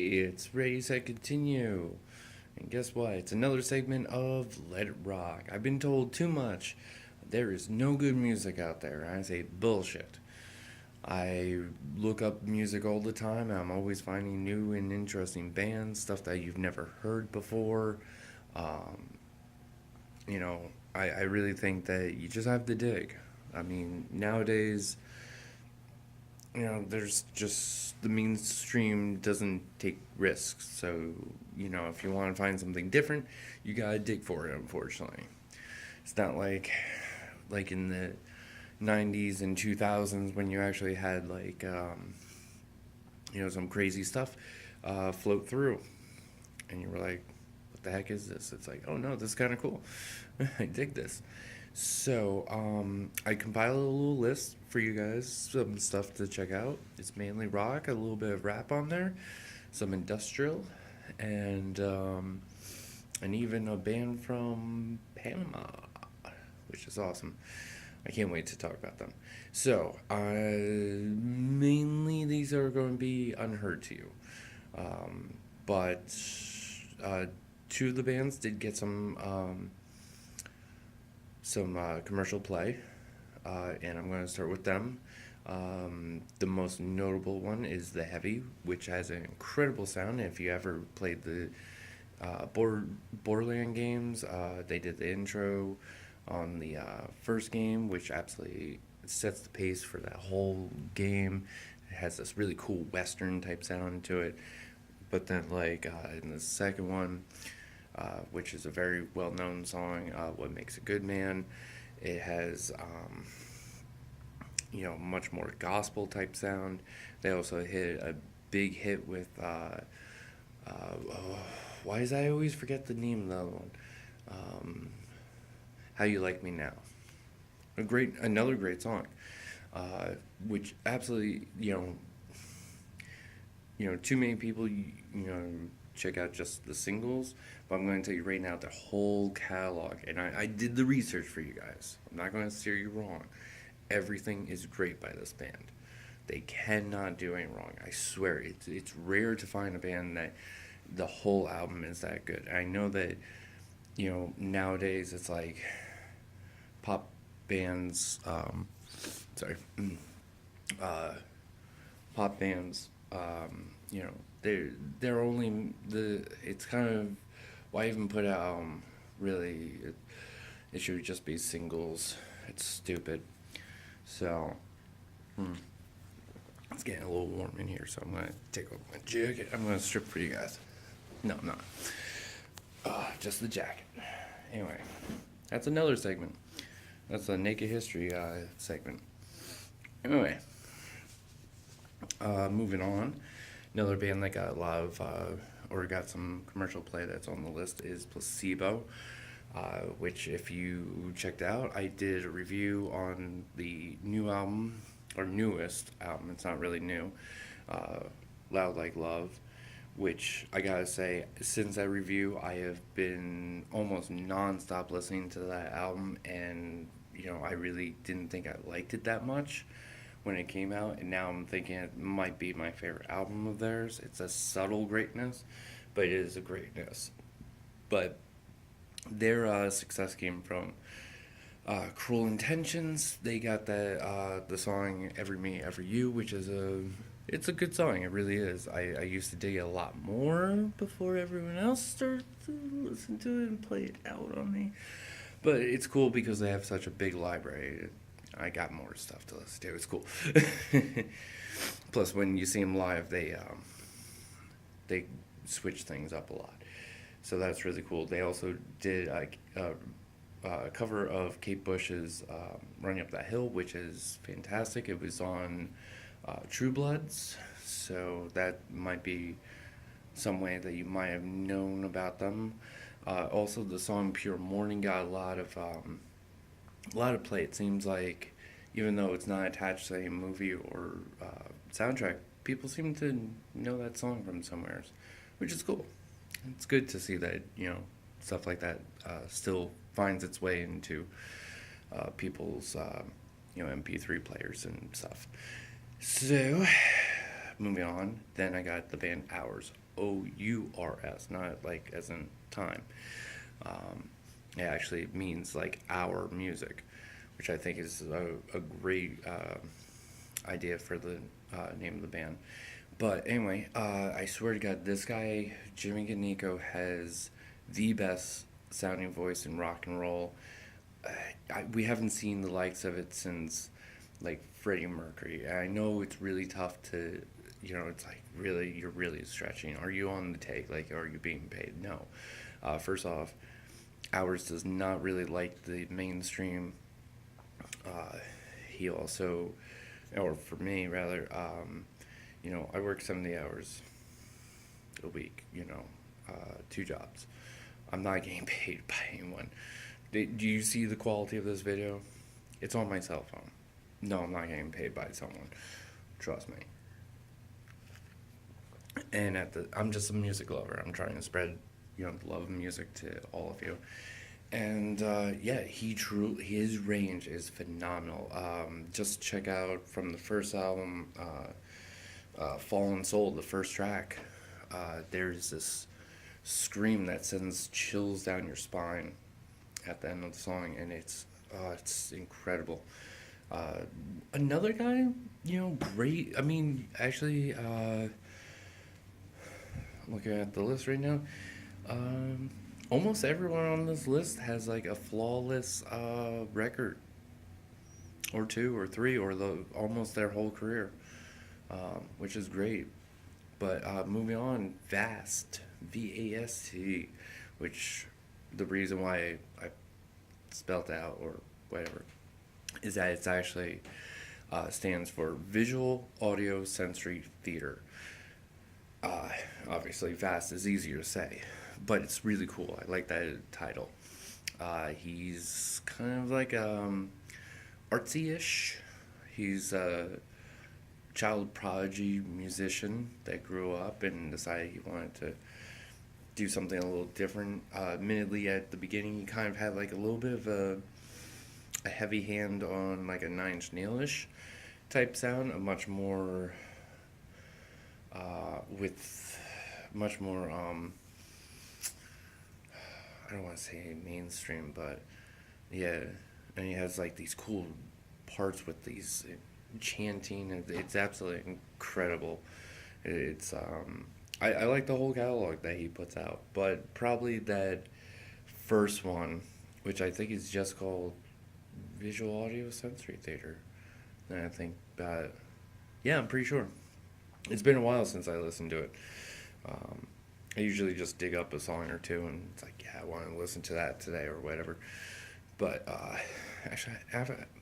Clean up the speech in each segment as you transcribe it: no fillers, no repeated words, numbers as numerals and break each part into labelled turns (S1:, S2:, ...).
S1: It's Ready, Set, Continue. And guess what? It's another segment of Let It Rock. I've been told too much. There is no good music out there. I say bullshit. I look up music all the time. I'm always finding new and interesting bands, stuff that you've never heard before. Um, you know, I really think that you just have to dig. I mean, nowadays, there's just the mainstream doesn't take risks. So, if you want to find something different, you gotta dig for it, unfortunately. It's not like in the 90s and 2000s when you actually had some crazy stuff float through. And you were like, what the heck is this? It's like, oh no, this is kind of cool. I dig this. So, I compiled a little list for you guys, some stuff to check out. It's mainly rock, a little bit of rap on there, some industrial, and even a band from Panama, which is awesome. I can't wait to talk about them. So, mainly these are going to be unheard to you. But two of the bands did get some commercial play, and I'm going to start with them. The most notable one is The Heavy, which has an incredible sound. If you ever played the Borderland games, they did the intro on the first game, which absolutely sets the pace for that whole game. It has this really cool Western type sound to it. But then, in the second one, which is a very well-known song, What Makes a Good Man. It has, much more gospel-type sound. They also hit a big hit with, why does I always forget the name of the other one? How You Like Me Now. Another great song, which absolutely, too many people, check out just the singles, but I'm going to tell you right now the whole catalog, and I did the research for you guys. I'm not going to steer you wrong. Everything is great by this band. They cannot do any wrong. I swear, it's rare to find a band that the whole album is that good. I know that, nowadays it's like pop bands, sorry, pop bands, they're only it's kind of, why even put out really, it should just be singles. It's stupid. So it's getting a little warm in here, so I'm gonna take off my jacket. I'm gonna strip for you guys. No, I'm not. Just the jacket. Anyway, that's another segment. That's a Naked History segment. Anyway, moving on. Another band that got a lot of, or got some commercial play that's on the list is Placebo, which if you checked out, I did a review on the new album, or newest album, it's not really new, Loud Like Love, which I gotta say, since that review, I have been almost non-stop listening to that album, and, I really didn't think I liked it that much when it came out, and now I'm thinking it might be my favorite album of theirs. It's a subtle greatness, but it is a greatness. But their success came from Cruel Intentions. They got the song Every Me, Every You, which is it's a good song. It really is. I used to dig it a lot more before everyone else started to listen to it and play it out on me. But it's cool because they have such a big library. I got more stuff to listen to. It's cool. Plus, when you see them live, they switch things up a lot. So that's really cool. They also did a cover of Kate Bush's Running Up That Hill, which is fantastic. It was on True Bloods, so that might be some way that you might have known about them. Also, the song Pure Morning got a lot of play. It seems like, even though it's not attached to a movie or soundtrack, people seem to know that song from somewhere, which is cool. It's good to see that, stuff like that still finds its way into people's, MP3 players and stuff. So, moving on, then I got the band Hours, Ours, not like as in time. Um, it actually means like our music, which I think is a great idea for the name of the band. But anyway, I swear to God, this guy, Jimmy Ganico, has the best sounding voice in rock and roll. We haven't seen the likes of it since like Freddie Mercury. I know it's really tough to, it's like really, you're really stretching. Are you on the take? Like, are you being paid? No. First off, Ours does not really like the mainstream. Uh, he also, or for me rather, I work 70 hours a week, 2 jobs. I'm not getting paid by anyone. Do you see the quality of this video? It's on my cell phone. No, I'm not getting paid by someone. Trust me. And I'm just a music lover. I'm trying to spread, the love of music to all of you. And yeah, his range is phenomenal. Just check out from the first album, Fallen Soul, the first track. There's this scream that sends chills down your spine at the end of the song, and it's incredible. Another guy, great. I mean, actually, looking at the list right now, um, almost everyone on this list has like a flawless record, or two, or three, or almost their whole career, which is great. But moving on, Vast, Vast, which the reason why I spelt out or whatever is that it's actually stands for Visual Audio Sensory Theater. Uh, Obviously, Vast is easier to say, but it's really cool. I like that title. He's kind of like artsy-ish. He's a child prodigy musician that grew up and decided he wanted to do something a little different. Admittedly, at the beginning, he kind of had like a little bit of a heavy hand on like a Nine Inch Nail-ish type sound, a much more with much more I don't want to say mainstream, but yeah, and he has like these cool parts with these chanting, and it's absolutely incredible. It's I like the whole catalog that he puts out, but probably that first one, which I think is just called Visual Audio Sensory Theater. And I think yeah, I'm pretty sure. It's been a while since I listened to it. Um, I usually just dig up a song or two and it's like, yeah, I want to listen to that today or whatever. But actually,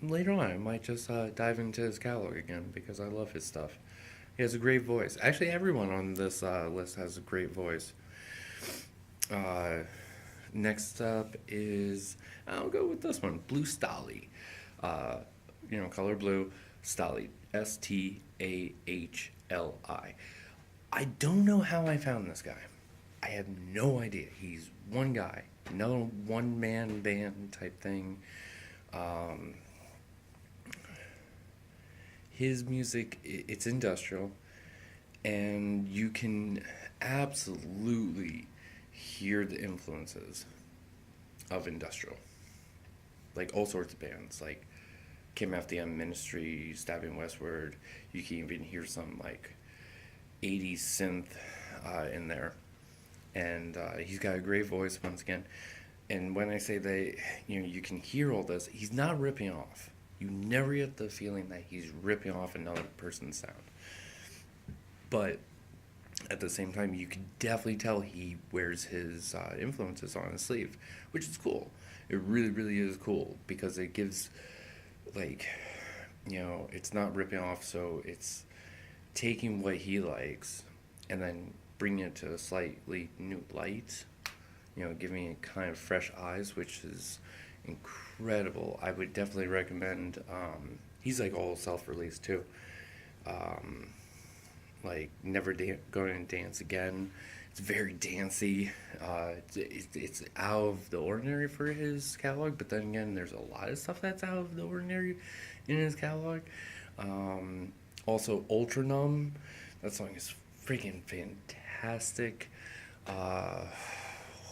S1: later on, I might just dive into his catalog again because I love his stuff. He has a great voice. Actually, everyone on this list has a great voice. Uh, Next up is, I'll go with this one, Blue Stahli. Uh, color blue, Stahli, Stahli. I don't know how I found this guy. I have no idea. He's one guy, another one-man band type thing. Um, his music, it's industrial, and you can absolutely hear the influences of industrial. Like all sorts of bands, like KMFDM Ministry, Stabbing Westward. You can even hear some like 80s synth in there. And he's got a great voice once again. And when I say that, you can hear all this, he's not ripping off. You never get the feeling that he's ripping off another person's sound. But at the same time, you can definitely tell he wears his influences on his sleeve, which is cool. It really, really is cool because it gives, like, it's not ripping off, so it's taking what he likes and then bringing it to a slightly new light, giving it kind of fresh eyes, which is incredible. I would definitely recommend, he's like all self-released too. Like Never Going to Dance Again. It's very dancey. It's out of the ordinary for his catalog, but then again, there's a lot of stuff that's out of the ordinary in his catalog. Also, Ultra Numb. That song is freaking fantastic. Uh,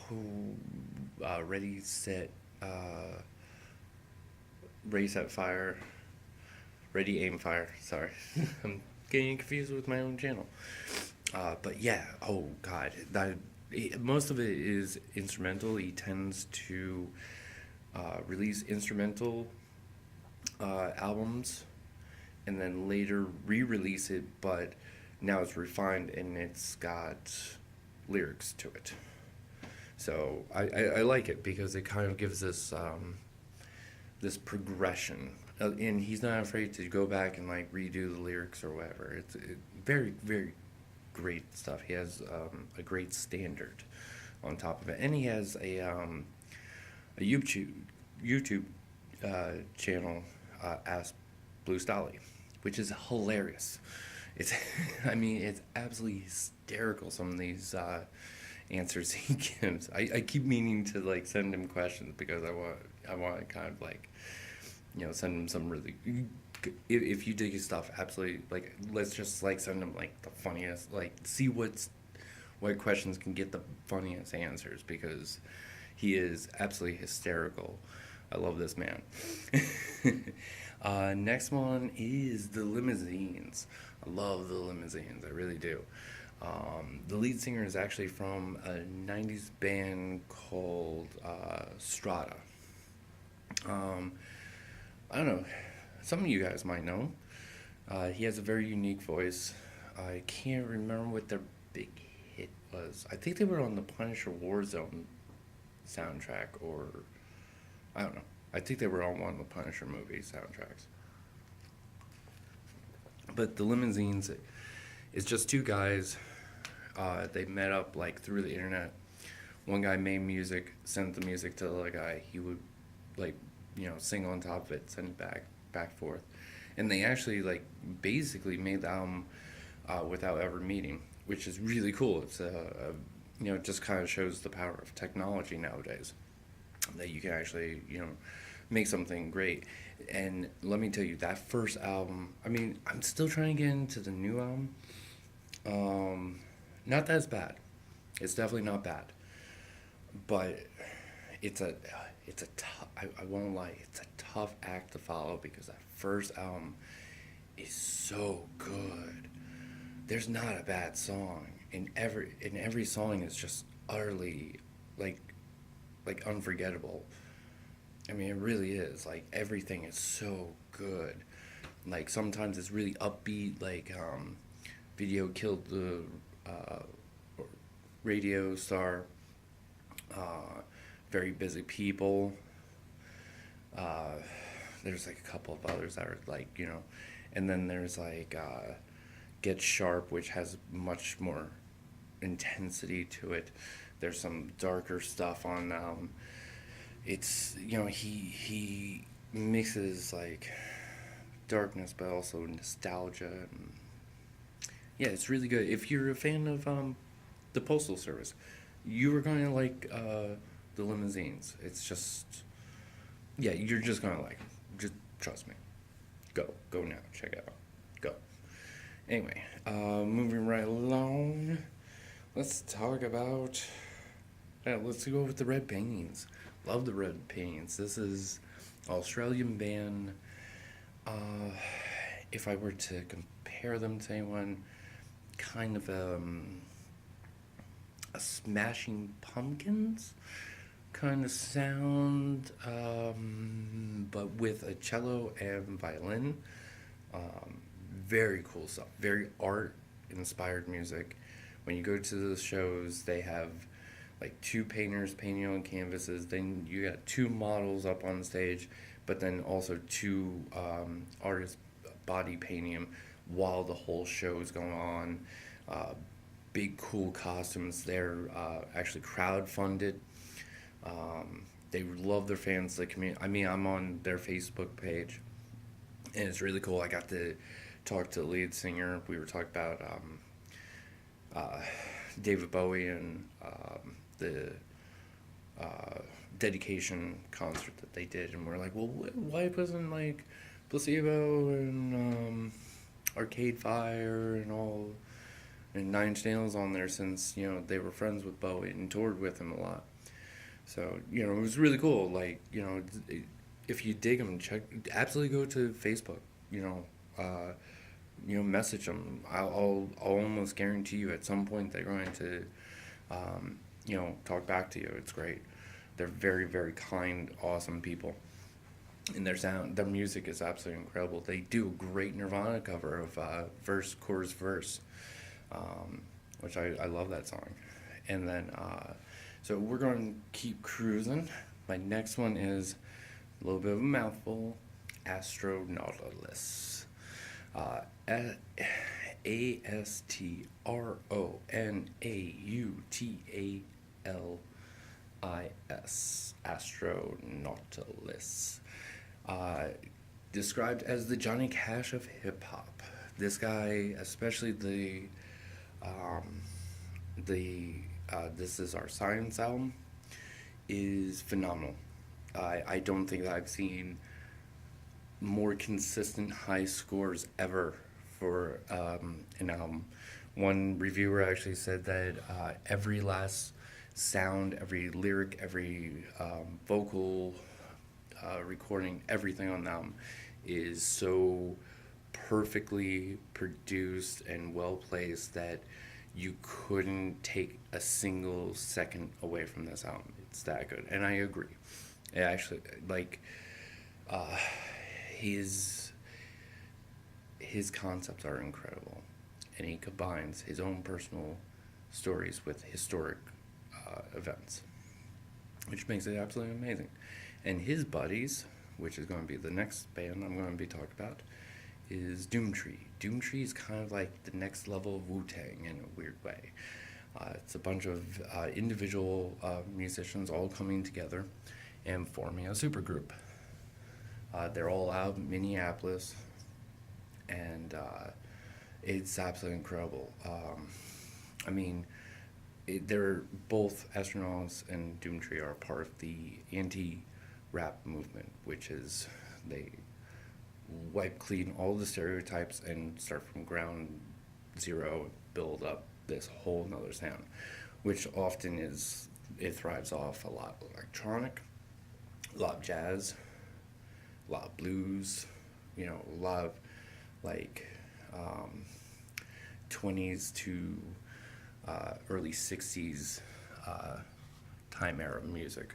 S1: who, Ready, Set, Ready, Set, Fire. Ready, Aim, Fire. Sorry. I'm getting confused with my own channel. But yeah, oh god, most of it is instrumental. He tends to release instrumental albums and then later re-release it, but now it's refined and it's got lyrics to it. So I like it because it kind of gives this progression, and he's not afraid to go back and like redo the lyrics or whatever. It's very very great stuff. He has a great standard on top of it, and he has a YouTube channel, Ask Blue Stahli, which is hilarious. It's I mean it's absolutely hysterical. Some of these answers he gives. I keep meaning to like send him questions because I want to kind of like, you know, send him some really, if you dig his stuff, absolutely, like, let's just like send him like the funniest, like see what questions can get the funniest answers, because he is absolutely hysterical. I love this man. Next one is the Limousines. I love the Limousines, I really do. The lead singer is actually from a 90s band called Strata. I don't know, some of you guys might know. He has a very unique voice. I can't remember what their big hit was. I think they were on the Punisher Warzone soundtrack, or I don't know. I think they were on one of the Punisher movie soundtracks. But the Limousines is just two guys. They met up like through the internet. One guy made music, sent the music to the other guy. He would like, you know, sing on top of it, send it back forth, and they actually like basically made the album without ever meeting, which is really cool. It's you know, it just kind of shows the power of technology nowadays, that you can actually, you know, make something great. And let me tell you, that first album, I mean, I'm still trying to get into the new album. Not that it's bad. It's definitely not bad. But it's a tough, I won't lie, it's a tough act to follow, because that first album is so good. There's not a bad song. And every song is just utterly like unforgettable. I mean, it really is. Like, everything is so good. Like, sometimes it's really upbeat, like Video Killed the Radio Star, Very Busy People. There's like a couple of others that are like, you know, and then there's like Get Sharp, which has much more intensity to it. There's some darker stuff on it's, you know, he mixes like darkness but also nostalgia, and yeah, it's really good. If you're a fan of the Postal Service, you are going to like the Limousines. It's just, yeah, you're just going to like it. Just trust me. Go now, check it out, go. Anyway, moving right along, let's talk about, let's go with the Red Paintings. Love the Red Paintings. This is Australian band. If I were to compare them to anyone, kind of a Smashing Pumpkins kind of sound, but with a cello and violin. Very cool stuff. Very art inspired music. When you go to the shows, they have like two painters painting on canvases. Then you got two models up on stage, but then also two artists body painting them while the whole show is going on. Big cool costumes. They're actually crowdfunded. They love their fans, the community. I mean, I'm on their Facebook page, and it's really cool. I got to talk to the lead singer. We were talking about David Bowie and the dedication concert that they did, and we're like, well, why wasn't like Placebo and Arcade Fire and all And Nine Inch Nails on there since, they were friends with Bowie and toured with him a lot. So, it was really cool. Like, if you dig them, absolutely go to Facebook, message them. I'll almost guarantee you at some point they're going to, talk back to you. It's great. They're very, very kind, awesome people. And their music is absolutely incredible. They do a great Nirvana cover of verse, chorus, verse, which I love that song. And then, so we're going to keep cruising. My next one is a little bit of a mouthful, astronautalis. Astronautalis. Astronautalis. Described as the Johnny Cash of hip hop. This guy, especially the This Is Our Science album, is phenomenal. I don't think that I've seen more consistent high scores ever for an album. One reviewer actually said that every last sound, every lyric, every vocal recording, everything on the album is so perfectly produced and well placed that you couldn't take a single second away from this album. It's that good, and I agree. It actually, like, his concepts are incredible, and he combines his own personal stories with historic events, which makes it absolutely amazing. And his buddies, which is going to be the next band I'm going to be talking about, is Doomtree. Doomtree is kind of like the next level of Wu-Tang in a weird way. It's a bunch of individual musicians all coming together and forming a supergroup. They're all out in Minneapolis, and it's absolutely incredible. They're both astronauts, and Doomtree are part of the anti-rap movement, which is they wipe clean all the stereotypes and start from ground zero, build up this whole nother sound, which often it thrives off a lot of electronic, a lot of jazz, a lot of blues, a lot of like 20s to early 60s time era music.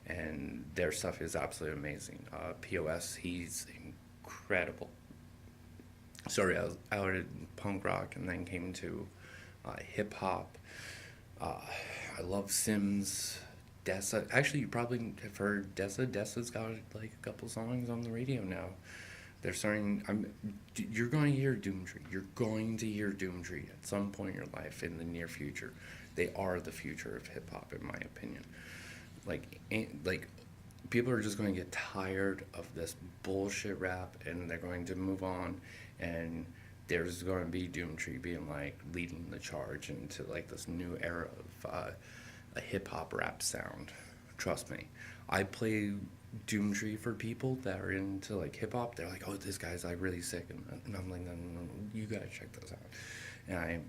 S1: And their stuff is absolutely amazing. POS, he's incredible. Sorry, I was out in punk rock and then came to hip hop. I love Sims, Dessa. Actually, you probably have heard Dessa. Dessa's got like a couple songs on the radio now. They're starting. You're going to hear Doomtree. You're going to hear Doomtree at some point in your life in the near future. They are the future of hip hop, in my opinion. Like people are just going to get tired of this bullshit rap, and they're going to move on, and there's going to be Doomtree being like leading the charge into like this new era of a hip hop rap sound. Trust me, I play Doomtree for people that are into like hip hop. They're like, "Oh, this guy's like really sick," and I'm like, no, you gotta check this out. And I,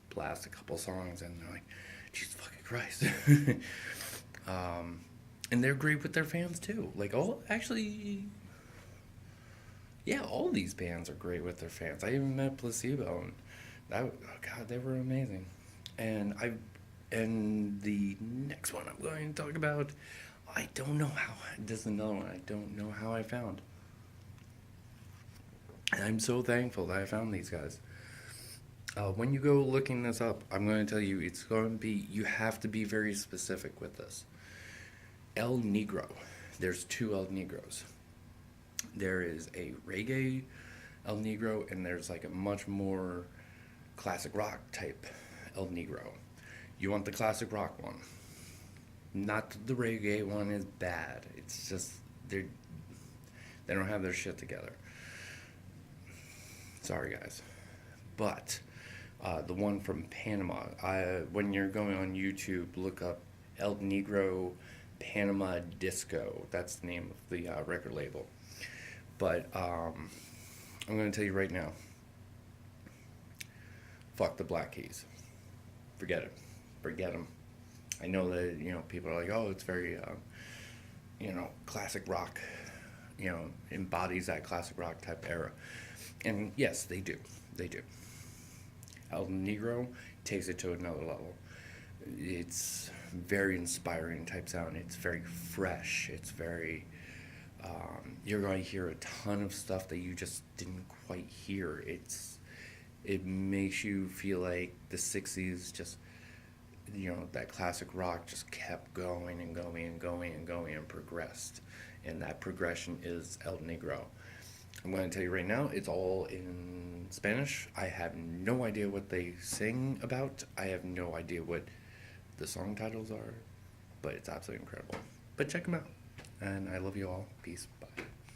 S1: blast a couple songs, and they're like, Jesus fucking Christ. And they're great with their fans too. Like all these bands are great with their fans. I even met Placebo, and they were amazing. And the next one I'm going to talk about, I don't know how. This is another one I don't know how I found. And I'm so thankful that I found these guys. When you go looking this up, I'm going to tell you you have to be very specific with this. El Negro. There's two El Negros. There is a reggae El Negro, and there's like a much more classic rock type El Negro. You want the classic rock one. Not that the reggae one is bad. It's just they don't have their shit together. Sorry, guys. But the one from Panama, when you're going on YouTube, look up El Negro Panama Disco. That's the name of the record label. But I'm going to tell you right now, fuck the Black Keys. Forget it. Forget them. I know that, people are like, oh, it's very, classic rock, embodies that classic rock type era. And yes, they do. They do. El Negro takes it to another level. It's very inspiring type sound. It's very fresh. It's very, you're going to hear a ton of stuff that you just didn't quite hear. It makes you feel like the 60s just, that classic rock just kept going and going and going and going and progressed. And that progression is El Negro. I'm going to tell you right now, it's all in Spanish. I have no idea what they sing about. I have no idea what the song titles are, but it's absolutely incredible. But check them out. And I love you all. Peace.